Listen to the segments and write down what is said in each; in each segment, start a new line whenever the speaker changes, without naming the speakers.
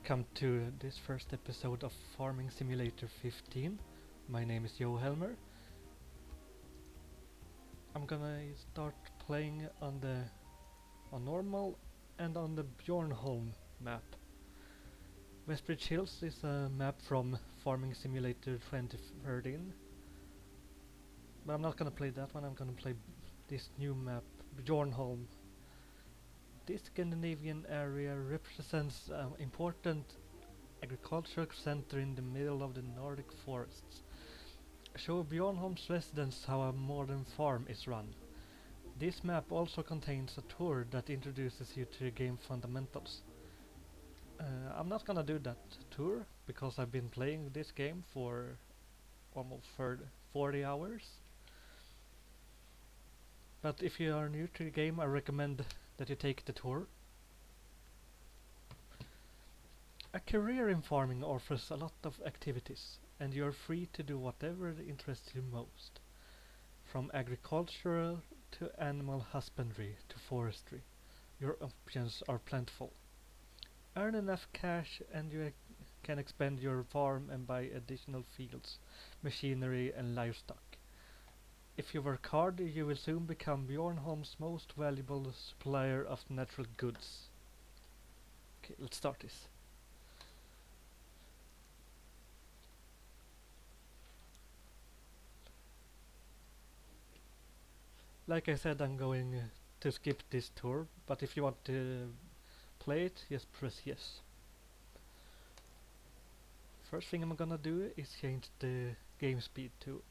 Welcome to this first episode of Farming Simulator 15. My name is Joe Helmer. I'm gonna start playing on normal and on the Bjornholm map. Westbridge Hills is a map from Farming Simulator 2013. But I'm not gonna play that one, I'm gonna play this new map, Bjornholm. This Scandinavian area represents an important agricultural center in the middle of the Nordic forests. Show Bjornholm's residents how a modern farm is run. This map also contains a tour that introduces you to the game fundamentals. I'm not gonna do that tour because I've been playing this game for almost 40 hours. But if you are new to the game, I recommend that you take the tour. A career in farming offers a lot of activities, and you're free to do whatever interests you most. From agricultural to animal husbandry to forestry, your options are plentiful. Earn enough cash and you can expand your farm and buy additional fields, machinery and livestock. If you work hard, you will soon become Bjornholm's most valuable supplier of natural goods. Okay, let's start this. Like I said, I'm going to skip this tour, but if you want to play it, just press yes. First thing I'm gonna do is change the game speed to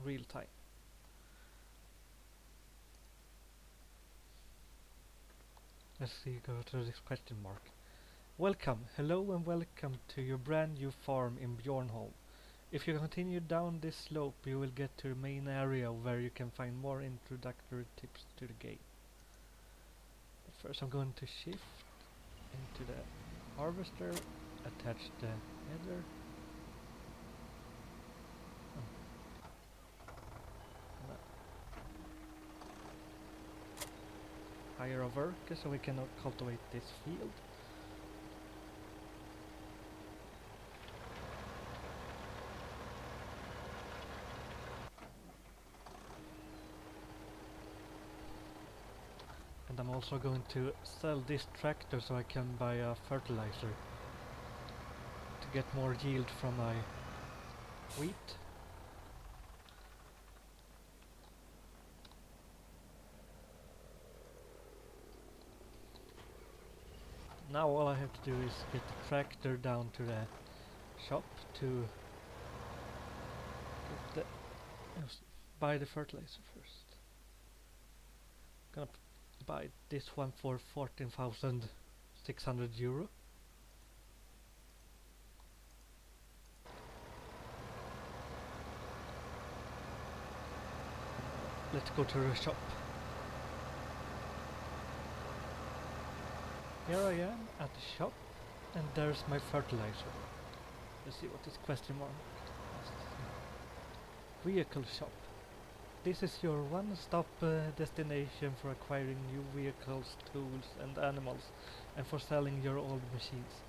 real time. Let's see, go to this question mark. Welcome, hello and welcome to your brand new farm in Bjornholm. If you continue down this slope, you will get to the main area where you can find more introductory tips to the game. But first I'm going to shift into the harvester, attach the header. Hire a worker so we can cultivate this field. And I'm also going to sell this tractor so I can buy a fertilizer to get more yield from my wheat. Now all I have to do is get the tractor down to the shop to get buy the fertilizer first. Gonna buy this one for 14,600 euro. Let's go to the shop. Here I am at the shop, and there's my fertilizer. Let's see what this question mark is. Vehicle shop. This is your one-stop destination for acquiring new vehicles, tools and animals, and for selling your old machines.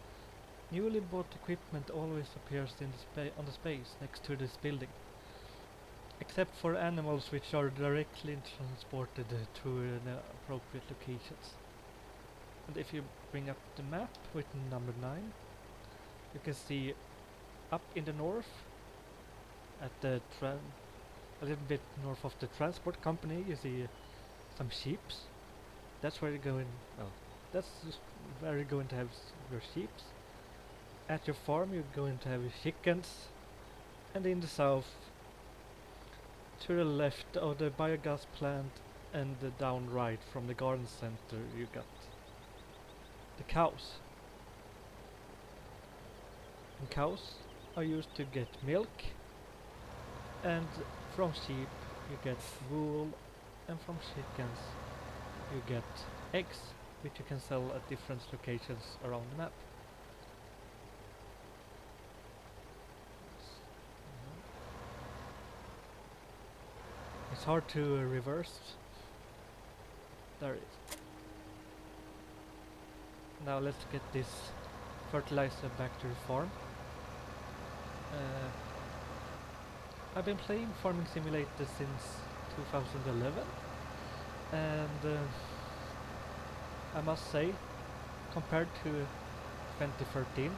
Newly bought equipment always appears in on the space next to this building, except for animals which are directly transported to the appropriate locations. And if you bring up the map with number 9, you can see up in the north at the a little bit north of the transport company, you see some sheeps. That's where you're going. Well, that's where you're going to have your sheeps. At your farm, you're going to have your chickens, and in the south, to the left of the biogas plant, and down right from the garden center, you got the cows. And cows are used to get milk, and from sheep you get wool, and from chickens you get eggs, which you can sell at different locations around the map. It's hard to reverse. There it is. Now let's get this fertilizer back to the farm. Uh, I've been playing Farming Simulator since 2011, and I must say, compared to 2013,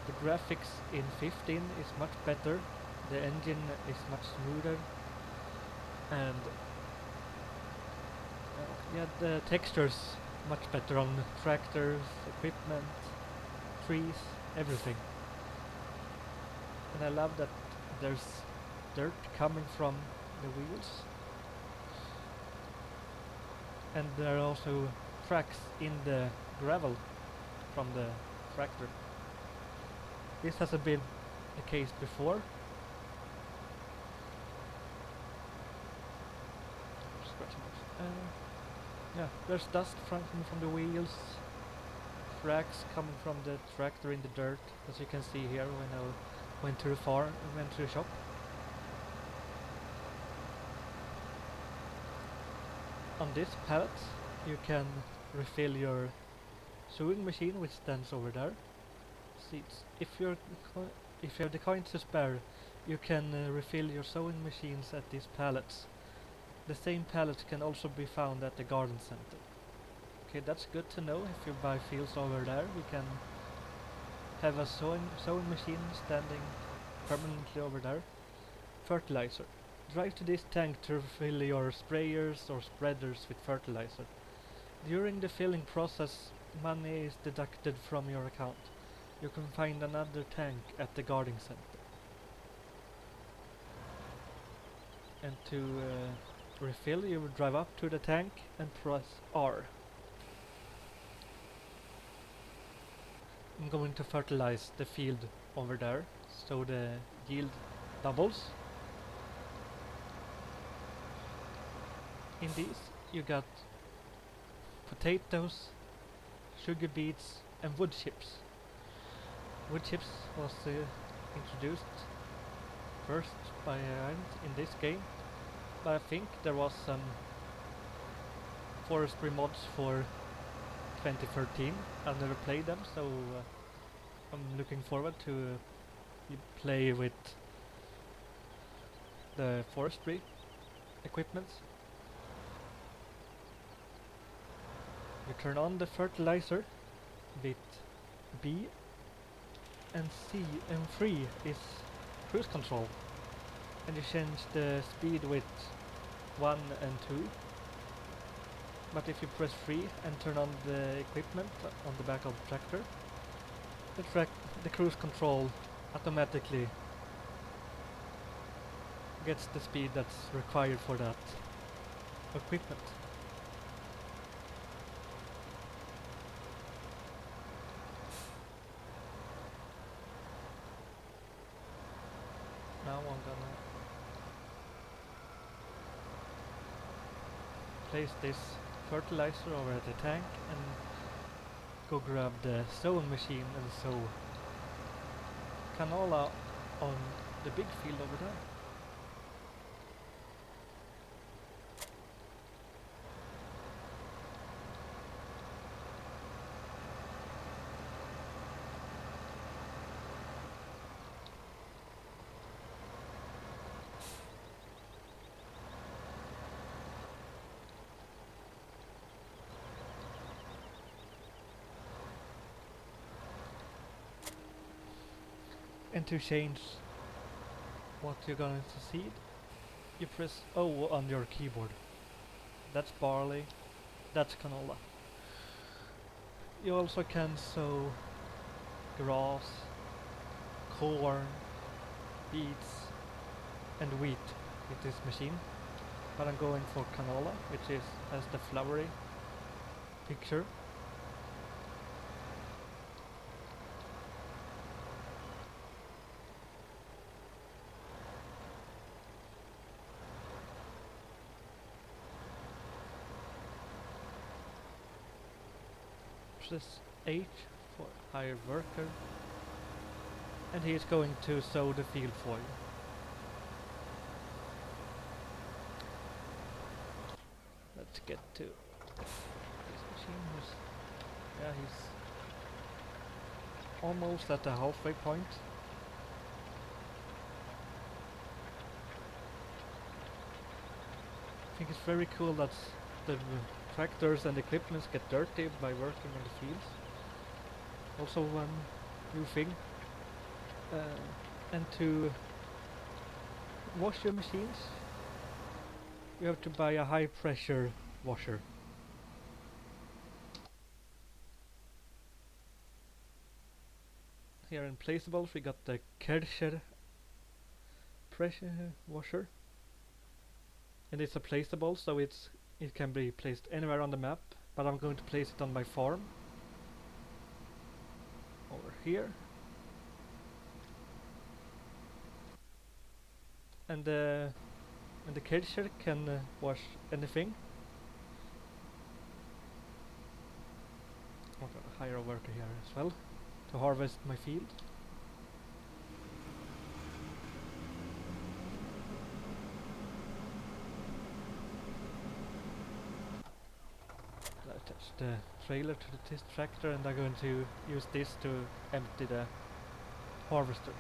the graphics in 15 is much better, the engine is much smoother, and yeah, the textures much better on tractors, equipment, trees, everything. And I love that there's dirt coming from the wheels, and there are also tracks in the gravel from the tractor. This hasn't been the case before. Yeah, there's dust coming from the wheels, tracks coming from the tractor in the dirt, as you can see here when I went to the farm, went to the shop. On this pallet you can refill your sewing machine, which stands over there. Seats. If you have the coins to spare, you can refill your sewing machines at these pallets. The same pallets can also be found at the garden center. Okay, that's good to know. If you buy fields over there, you can have a sewing machine standing permanently over there. Fertilizer. Drive to this tank to fill your sprayers or spreaders with fertilizer. During the filling process, money is deducted from your account. You can find another tank at the garden center. And to refill, you will drive up to the tank and press R. I'm going to fertilize the field over there, so the yield doubles. In these you got potatoes, sugar beets and wood chips. Wood chips was introduced first by in this game, but I think there was some forestry mods for 2013. I've never played them, so I'm looking forward to play with the forestry equipment. You turn on the fertilizer with B, and C and 3 is cruise control, and you change the speed with 1 and 2. But if you press 3 and turn on the equipment on the back of the tractor, the cruise control automatically gets the speed that's required for that equipment. Now I'm gonna place this fertilizer over at the tank and go grab the sewing machine and sew canola on the big field over there. And to change what you're going to seed, you press O on your keyboard. That's barley, that's canola. You also can sow grass, corn, beets and wheat with this machine. But I'm going for canola, which has the flowery picture. Press H for hire worker, and he is going to sow the field for you. Let's get to this machine. Yeah, he's almost at the halfway point. I think it's very cool that the tractors and equipment get dirty by working in the fields. Also one new thing. And to wash your machines, you have to buy a high pressure washer. Here in placeables we got the Kircher pressure washer, and it's a placeable, so it can be placed anywhere on the map, but I'm going to place it on my farm over here. And the Kircher can wash anything. I'm gonna hire a worker here as well to harvest my field. I attach the trailer to this tractor, and I'm going to use this to empty the harvester.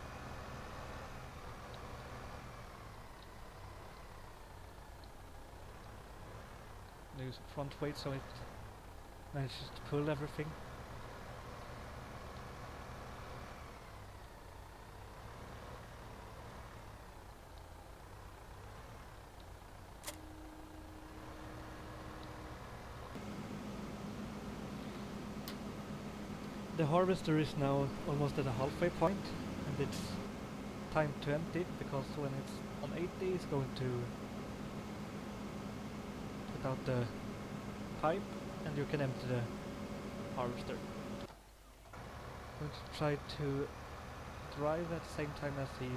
Use front weight so it manages to pull everything. The harvester is now almost at the halfway point, and it's time to empty it, because when it's on 80 it's going to put out the pipe and you can empty the harvester. I'm going to try to drive at the same time as he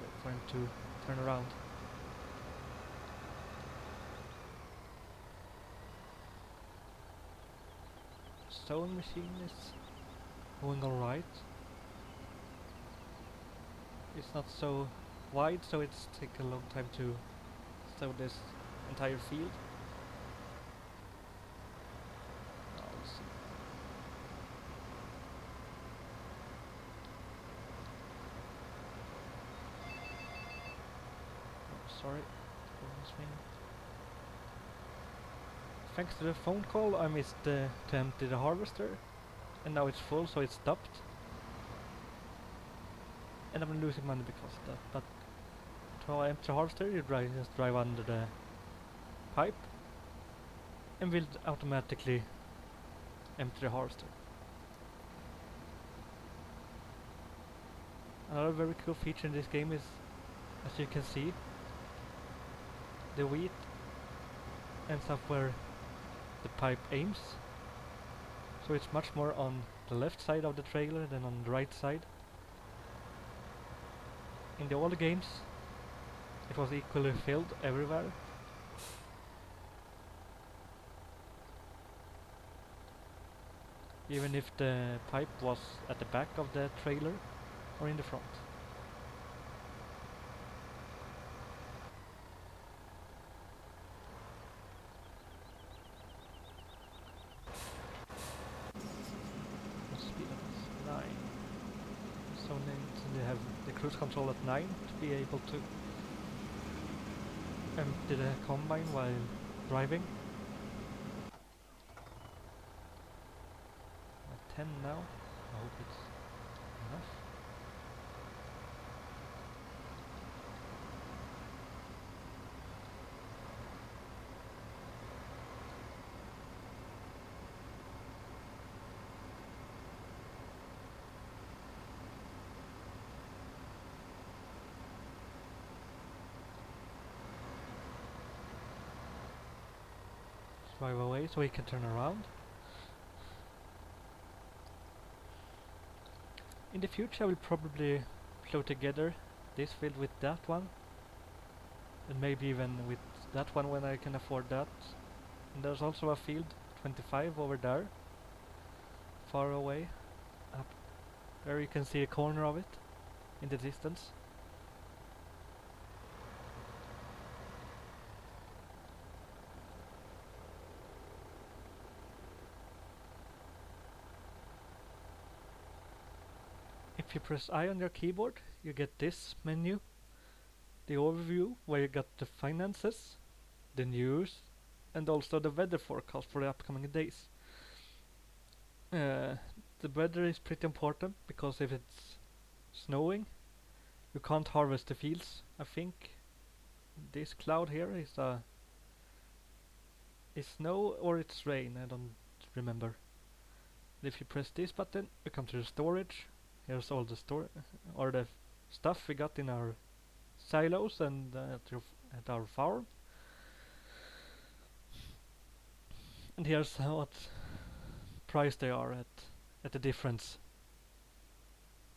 wait for him to turn around. Sewing machine is going alright. It's not so wide, so it's taken a long time to sew this entire field. Let's see. Oh, sorry. Thanks to the phone call, I missed to empty the harvester, and now it's full, so it's stopped. And I'm losing money because of that. But to empty the harvester, you just drive under the pipe, and will automatically empty the harvester. Another very cool feature in this game is, as you can see, the wheat ends up where the pipe aims, so it's much more on the left side of the trailer than on the right side. In the older games it was equally filled everywhere. Even if the pipe was at the back of the trailer or in the front. Speed at 9. So they have the cruise control at 9 to be able to empty the combine while driving. At 10 now. I hope it's enough. Drive away so he can turn around. In the future I will probably flow together this field with that one, and maybe even with that one when I can afford that. And there's also a field 25 over there, far away, up there you can see a corner of it in the distance. If you press I on your keyboard, you get this menu, the overview, where you got the finances, the news, and also the weather forecast for the upcoming days. Uh, the weather is pretty important because if it's snowing, you can't harvest the fields. I think this cloud here is snow or it's rain. I don't remember. If you press this button, you come to the storage. Here's all the or the stuff we got in our silos and at our farm. And here's what price they are at the different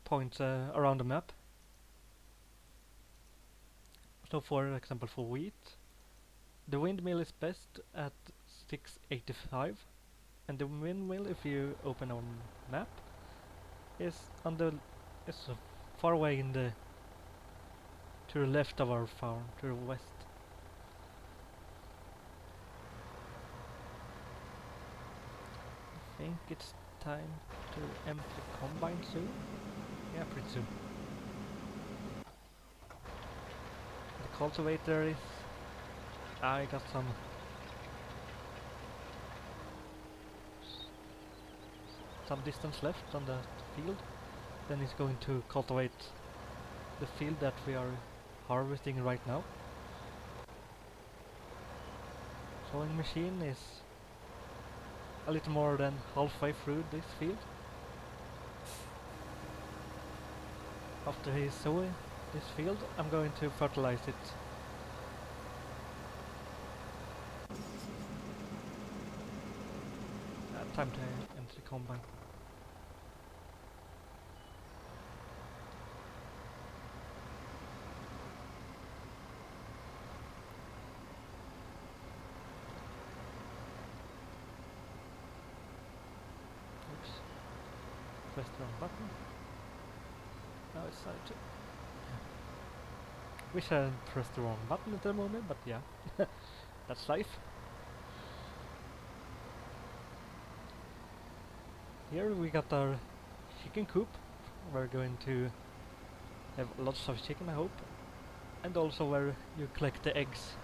points around the map. So for example for wheat, the windmill is best at 685, and the windmill, if you open our map, is far away to the left of our farm, to the west. I think it's time to empty the combine soon. Yeah, pretty soon. The cultivator is... I got some distance left on the field. Then it's going to cultivate the field that we are harvesting right now. Sowing machine is a little more than halfway through this field. After he's sowing this field, I'm going to fertilize it. Time to empty the combine. Oops. Press the wrong button. Now it's time to... Wish I hadn't pressed the wrong button at the moment, but yeah. That's life. Here we got our chicken coop. We're going to have lots of chicken, I hope. And also where you collect the eggs.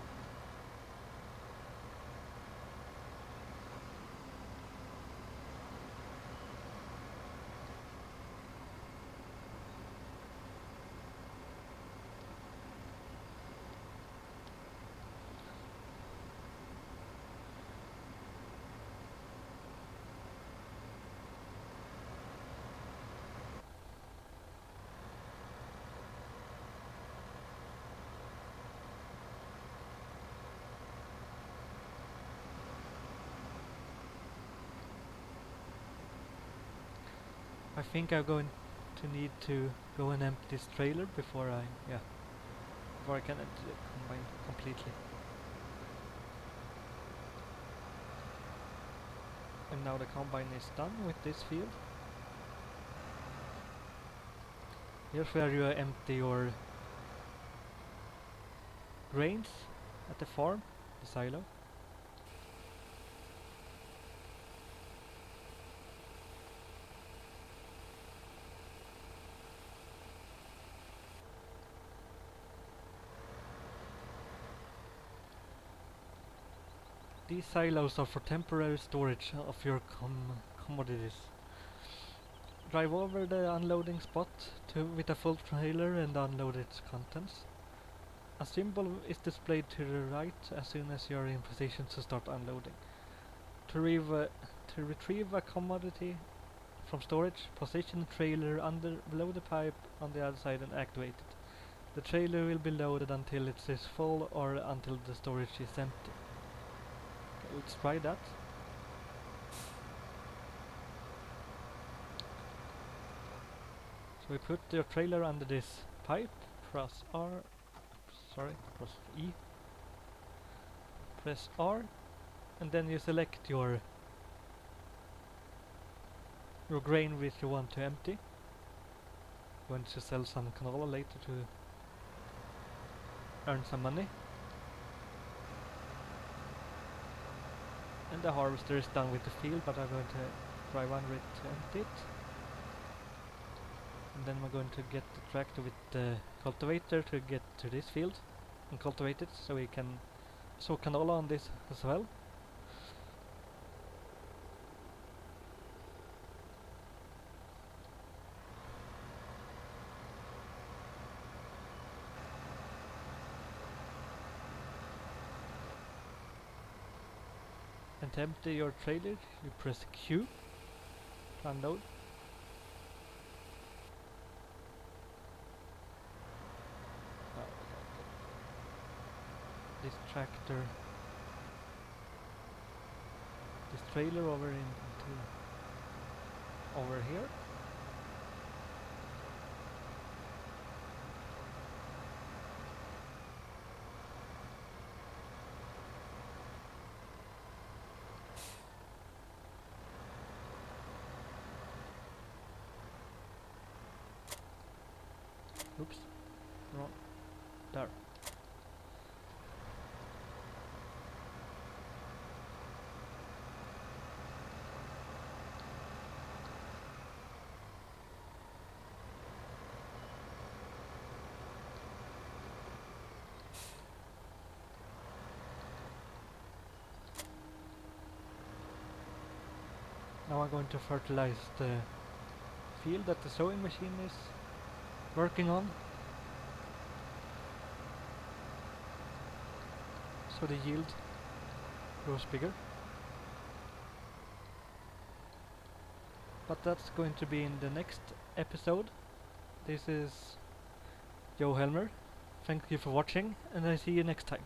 I think I'm going to need to go and empty this trailer before I can empty the combine completely. And now the combine is done with this field. Here's where you empty your grains at the farm, the silo. These silos are for temporary storage of your commodities. Drive over the unloading spot with a full trailer and unload its contents. A symbol is displayed to the right as soon as you are in position to start unloading. To retrieve a commodity from storage, position the trailer below the pipe on the other side and activate it. The trailer will be loaded until it is full or until the storage is empty. Okay, let's try that. So we put the trailer under this pipe, press E, press R, and then you select your grain which you want to empty. Want to sell some canola later to earn some money. And the harvester is done with the field, but I'm going to drive under it to empty it. and then we're going to get the tractor with the cultivator to get to this field and cultivate it so we can sow canola on this as well. And to empty your trailer, you press Q to unload. Oh, this tractor, this trailer over over here. Oops, wrong. There. Now I'm going to fertilize the field that the sowing machine is working on, so the yield grows bigger. But that's going to be in the next episode. This is Joe Helmer. Thank you for watching, and I see you next time.